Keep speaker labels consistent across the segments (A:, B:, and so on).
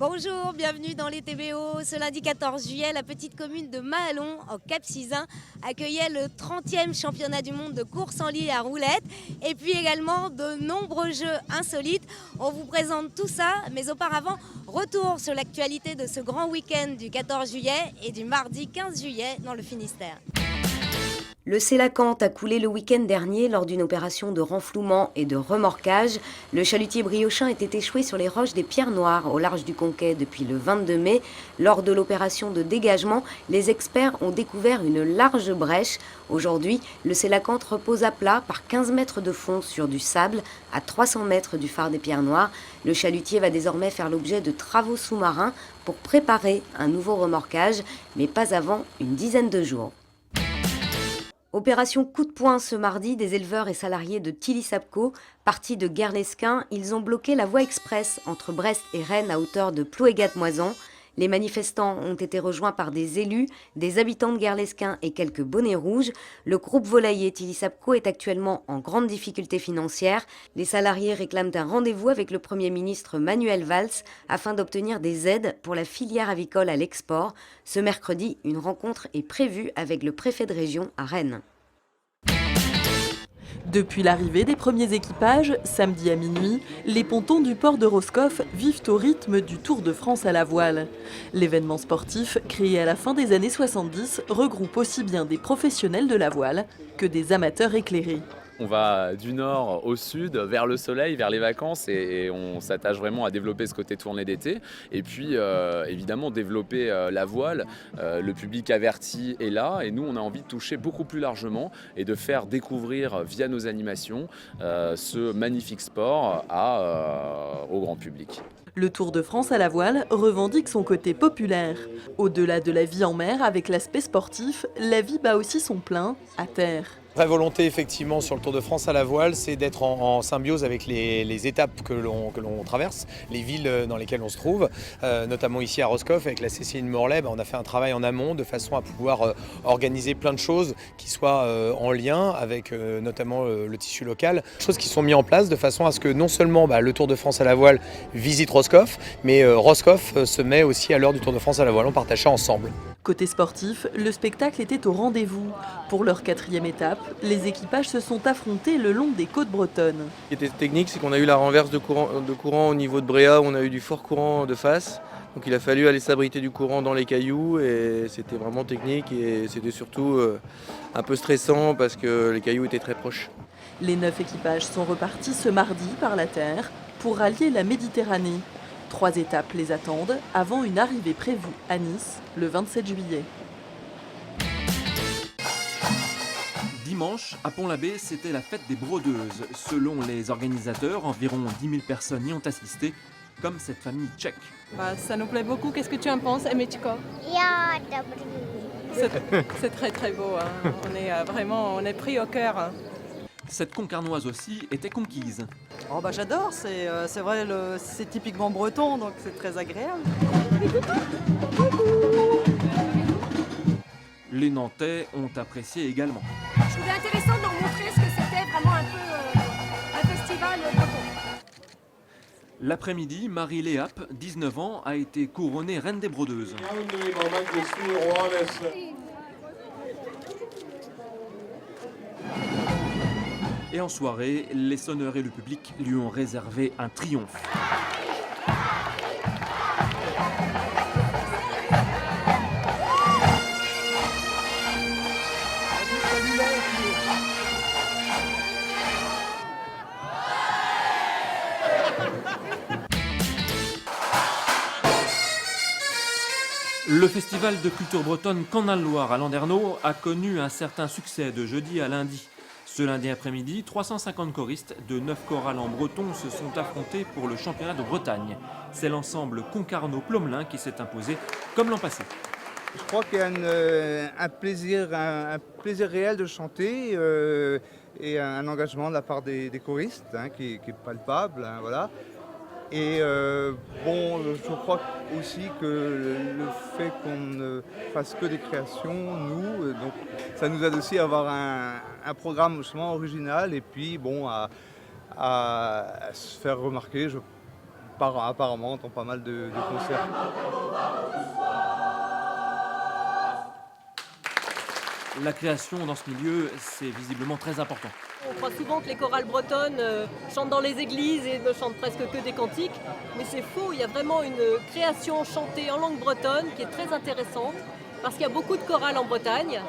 A: Bonjour, bienvenue dans les TBO. Ce lundi 14 juillet, la petite commune de Mahalon, en Cap-Sizun, accueillait le 30e championnat du monde de course en lit à roulettes et puis également de nombreux jeux insolites. On vous présente tout ça, mais auparavant, retour sur l'actualité de ce grand week-end du 14 juillet et du mardi 15 juillet dans le Finistère. Le Sélacanthe a coulé le week-end dernier lors d'une opération de renflouement et de remorquage. Le chalutier briochin était échoué sur les roches des Pierres Noires au large du Conquet depuis le 22 mai. Lors de l'opération de dégagement, les experts ont découvert une large brèche. Aujourd'hui, le Sélacanthe repose à plat par 15 mètres de fond sur du sable à 300 mètres du phare des Pierres Noires. Le chalutier va désormais faire l'objet de travaux sous-marins pour préparer un nouveau remorquage, mais pas avant une dizaine de jours. Opération coup de poing ce mardi, des éleveurs et salariés de Tilly-Sapco, partis de Guerlesquin, ils ont bloqué la voie express entre Brest et Rennes à hauteur de Plouégat-Moison. Les manifestants ont été rejoints par des élus, des habitants de Guerlesquin et quelques bonnets rouges. Le groupe volailler Tilly-Sapco est actuellement en grande difficulté financière. Les salariés réclament un rendez-vous avec le Premier ministre Manuel Valls afin d'obtenir des aides pour la filière avicole à l'export. Ce mercredi, une rencontre est prévue avec le préfet de région à Rennes.
B: Depuis l'arrivée des premiers équipages, samedi à minuit, les pontons du port de Roscoff vivent au rythme du Tour de France à la voile. L'événement sportif, créé à la fin des années 70, regroupe aussi bien des professionnels de la voile que des amateurs éclairés.
C: On va du nord au sud, vers le soleil, vers les vacances et on s'attache vraiment à développer ce côté tournée d'été. Et puis évidemment développer la voile, le public averti est là et nous on a envie de toucher beaucoup plus largement et de faire découvrir via nos animations ce magnifique sport au grand public.
B: Le Tour de France à la voile revendique son côté populaire. Au-delà de la vie en mer avec l'aspect sportif, la vie bat aussi son plein à terre.
D: Vraie volonté effectivement sur le Tour de France à la voile, c'est d'être en symbiose avec les étapes que l'on traverse, les villes dans lesquelles on se trouve, notamment ici à Roscoff avec la CCI Morlaix. On a fait un travail en amont de façon à pouvoir organiser plein de choses qui soient en lien avec notamment le tissu local, choses qui sont mises en place de façon à ce que non seulement le Tour de France à la voile visite Roscoff, mais Roscoff se met aussi à l'heure du Tour de France à la voile, on partage ça ensemble.
B: Côté sportif, le spectacle était au rendez-vous. Pour leur 4e étape, les équipages se sont affrontés le long des côtes bretonnes.
E: Ce qui était technique, c'est qu'on a eu la renverse de courant au niveau de Bréa, où on a eu du fort courant de face. Donc il a fallu aller s'abriter du courant dans les cailloux et c'était vraiment technique et c'était surtout un peu stressant parce que les cailloux étaient très proches.
B: Les 9 équipages sont repartis ce mardi par la terre pour rallier la Méditerranée. 3 étapes les attendent avant une arrivée prévue à Nice le 27 juillet.
F: Dimanche, à Pont-l'Abbé, c'était la fête des brodeuses. Selon les organisateurs, environ 10 000 personnes y ont assisté, comme cette famille tchèque.
G: Ça nous plaît beaucoup. Qu'est-ce que tu en penses, Emichko? C'est très très beau. Hein. On est pris au cœur. Hein.
F: Cette concarnoise aussi était conquise.
H: Oh j'adore, c'est vrai, c'est typiquement breton, donc c'est très agréable.
F: Les Nantais ont apprécié également.
I: Je trouvais intéressant de leur montrer ce que c'était vraiment un peu un festival breton.
F: L'après-midi, Marie Léap, 19 ans, a été couronnée reine des brodeuses. Et en soirée, les sonneurs et le public lui ont réservé un triomphe. Le festival de culture bretonne Canal-Loire à Landerneau a connu un certain succès de jeudi à lundi. Ce lundi après-midi, 350 choristes de 9 chorales en breton se sont affrontés pour le championnat de Bretagne. C'est l'ensemble Concarneau-Plomelin qui s'est imposé comme l'an passé.
J: Je crois qu'il y a un plaisir réel de chanter et un engagement de la part des choristes qui est palpable. Voilà. Et je crois aussi que le fait qu'on ne fasse que des créations, nous, donc ça nous aide aussi à avoir un programme justement original et puis à se faire remarquer apparemment dans pas mal de concerts.
F: La création dans ce milieu, c'est visiblement très important.
G: On croit souvent que les chorales bretonnes chantent dans les églises et ne chantent presque que des cantiques, mais c'est faux, il y a vraiment une création chantée en langue bretonne qui est très intéressante, parce qu'il y a beaucoup de chorales en Bretagne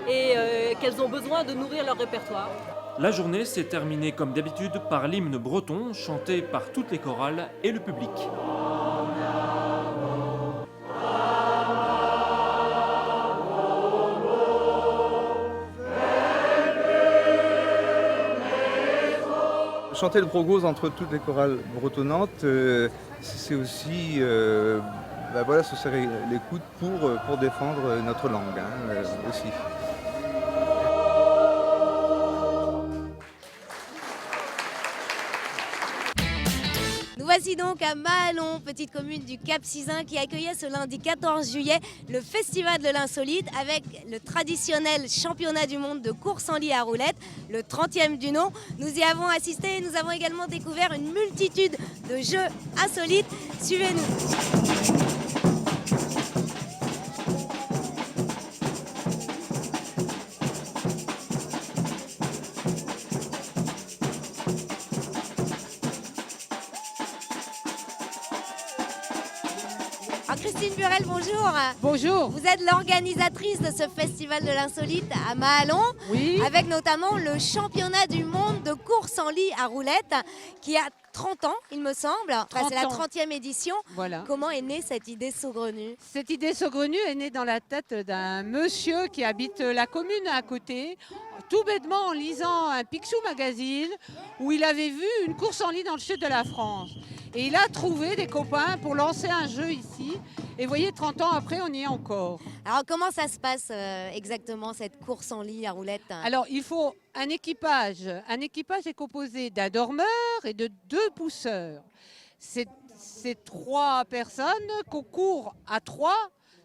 G: et qu'elles ont besoin de nourrir leur répertoire.
F: La journée s'est terminée comme d'habitude par l'hymne breton, chanté par toutes les chorales et le public.
J: Chanter le progose entre toutes les chorales bretonnantes, c'est aussi voilà, se serrer les coudes pour défendre notre langue aussi.
A: Nous voici donc à Mahalon, petite commune du Cap-Sizun qui accueillait ce lundi 14 juillet le Festival de l'Insolite avec le traditionnel championnat du monde de course en lit à roulettes, le 30e du nom. Nous y avons assisté et nous avons également découvert une multitude de jeux insolites. Suivez-nous. Christine Burel, bonjour.
K: Bonjour.
A: Vous êtes l'organisatrice de ce festival de l'insolite à Mahalon,
K: oui,
A: avec notamment le championnat du monde de course en lit à roulettes qui a 30 ans, il me semble. Enfin, c'est la 30e édition.
K: Voilà.
A: Comment est née cette idée saugrenue?
K: Cette idée saugrenue est née dans la tête d'un monsieur qui habite la commune à côté, tout bêtement en lisant un Picsou magazine où il avait vu une course en lit dans le sud de la France. Et il a trouvé des copains pour lancer un jeu ici. Et vous voyez, 30 ans après, on y est encore.
A: Alors, comment ça se passe exactement, cette course en lit à roulettes?
K: Alors, il faut un équipage. Un équipage est composé d'un dormeur et de 2 pousseurs. C'est 3 personnes concourent à 3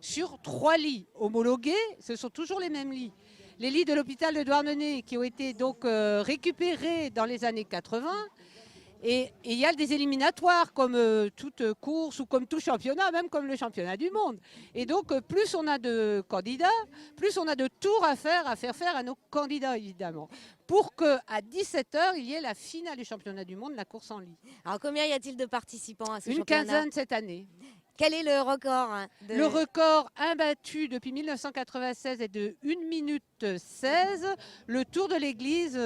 K: sur 3 lits homologués. Ce sont toujours les mêmes lits. Les lits de l'hôpital de Douarnenez qui ont été donc récupérés dans les années 80. Et il y a des éliminatoires comme toute course ou comme tout championnat, même comme le championnat du monde. Et donc plus on a de candidats, plus on a de tours à faire faire à nos candidats évidemment. Pour qu'à 17h, il y ait la finale du championnat du monde, la course en lit.
A: Alors combien y a-t-il de participants à ce
K: championnat? Une quinzaine cette année.
A: Quel est le record
K: Le record imbattu depuis 1996 est de 1 minute 16, le tour de l'église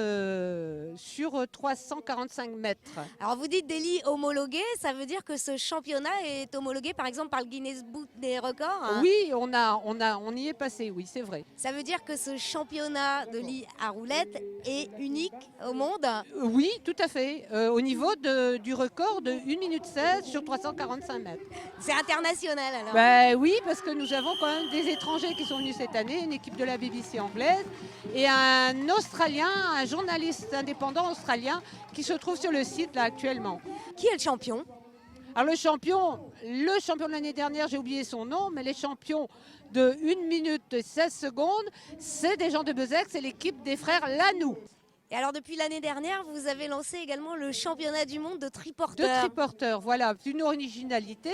K: sur 345 mètres.
A: Alors vous dites des lits homologués, ça veut dire que ce championnat est homologué par exemple par le Guinness Book des records?
K: Oui, on y est passé, oui, c'est vrai.
A: Ça veut dire que ce championnat de lits à roulettes est unique au monde?
K: Oui, tout à fait, au niveau du record de 1 minute 16 sur 345 mètres.
A: C'est international alors?
K: Ben oui, parce que nous avons quand même des étrangers qui sont venus cette année, une équipe de la BBC anglaise et un Australien, un journaliste indépendant australien qui se trouve sur le site là actuellement.
A: Qui est le champion?
K: Alors le champion de l'année dernière, j'ai oublié son nom, mais les champions de 1 minute 16 secondes, c'est des gens de Bezeq, c'est l'équipe des frères Lanoux.
A: Et alors depuis l'année dernière, vous avez lancé également le championnat du monde de triporteurs.
K: De triporteurs, voilà, une originalité.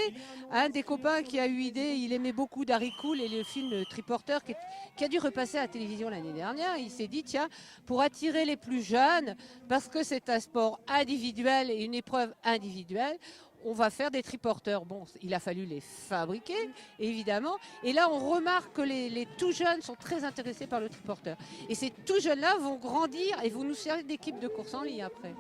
K: Un des copains qui a eu idée, il aimait beaucoup Darry Cool et le film Triporteur qui a dû repasser à la télévision l'année dernière. Il s'est dit, tiens, pour attirer les plus jeunes, parce que c'est un sport individuel et une épreuve individuelle, on va faire des triporteurs. Bon, il a fallu les fabriquer, évidemment. Et là, on remarque que les tout jeunes sont très intéressés par le triporteur. Et ces tout jeunes-là vont grandir et vont nous servir d'équipe de course en lit après.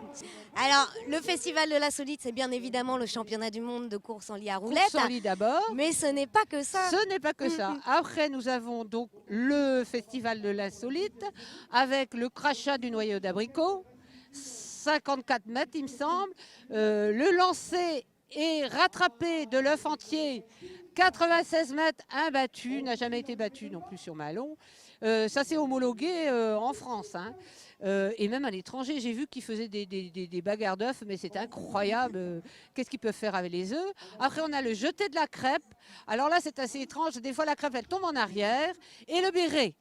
A: Alors, le Festival de l'Insolite, c'est bien évidemment le championnat du monde de course en lit à roulettes.
K: Course en lit d'abord.
A: Mais ce n'est pas que ça.
K: Ce n'est pas que ça. Après, nous avons donc le Festival de l'Insolite avec le crachat du noyau d'abricot. 54 mètres, il me semble. Le lancer et rattrapé de l'œuf entier, 96 mètres imbattu, n'a jamais été battu non plus sur Mahalon. Ça s'est homologué en France, hein. Et même à l'étranger. J'ai vu qu'ils faisaient des bagarres d'œufs, mais c'est incroyable. Qu'est-ce qu'ils peuvent faire avec les œufs? Après, on a le jeté de la crêpe. Alors là, c'est assez étrange. Des fois, la crêpe, elle tombe en arrière. Et le béret.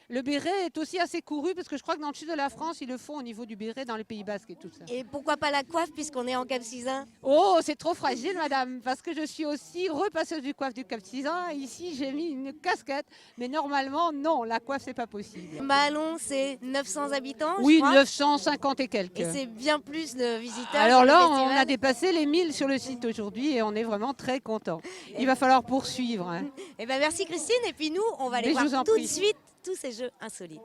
K: Le béret est aussi assez couru parce que je crois que dans le sud de la France, ils le font au niveau du béret dans les Pays Basques et tout ça.
A: Et pourquoi pas la coiffe puisqu'on est en Cap Sizun?
K: Oh, c'est trop fragile, madame, parce que je suis aussi repasseuse du coiffe du Cap Sizun. Ici, j'ai mis une casquette, mais normalement, non, la coiffe, c'est pas possible.
A: Mahalon, c'est 900 habitants,
K: Oui,
A: je crois.
K: 950 et quelques.
A: Et c'est bien plus de visiteurs.
K: Alors
A: sur le
K: là, on
A: festival.
K: a dépassé les 1000 sur le site aujourd'hui et on est vraiment très contents. Il va falloir poursuivre. Hein.
A: Eh ben merci Christine, et puis nous, on va aller
K: Mais je vous
A: voir
K: en
A: tout de
K: prie.
A: suite tous ces jeux insolites.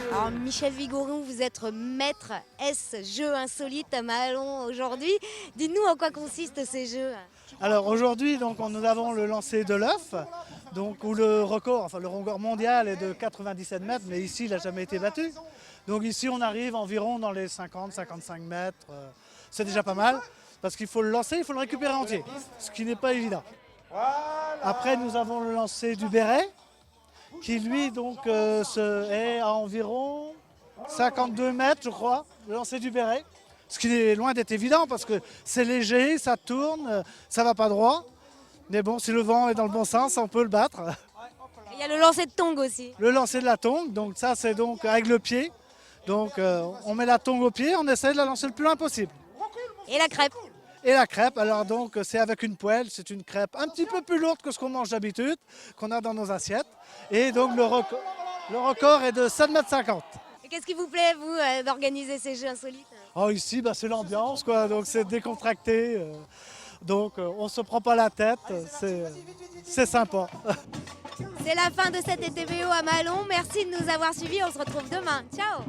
A: Alors Michel Vigouroux, vous êtes maître S jeux insolites à Mahalon aujourd'hui. Dites-nous en quoi consistent ces jeux.
L: Alors aujourd'hui, donc, nous avons le lancer de l'œuf, donc où le record mondial est de 97 mètres, mais ici il n'a jamais été battu. Donc ici on arrive environ dans les 50-55 mètres. C'est déjà pas mal, parce qu'il faut le lancer, il faut le récupérer entier, ce qui n'est pas évident. Après nous avons le lancer du béret, qui lui donc est à environ 52 mètres je crois, le lancer du béret. Ce qui est loin d'être évident parce que c'est léger, ça tourne, ça va pas droit. Mais bon, si le vent est dans le bon sens, on peut le battre.
A: Il y a le lancer de tongue aussi.
L: Le lancer de la tongue, donc ça c'est donc avec le pied. Donc on met la tongue au pied, on essaie de la lancer le plus loin possible.
A: Et la crêpe.
L: Et la crêpe, alors donc c'est avec une poêle, c'est une crêpe un petit peu plus lourde que ce qu'on mange d'habitude, qu'on a dans nos assiettes. Et donc le record est de 7,50 m.
A: Et qu'est-ce qui vous plaît, vous, d'organiser ces jeux insolites?
L: Oh, ici, c'est l'ambiance, quoi. Donc c'est décontracté. Donc on ne se prend pas la tête. C'est sympa.
A: C'est la fin de cette ETVO à Mahalon. Merci de nous avoir suivis. On se retrouve demain. Ciao.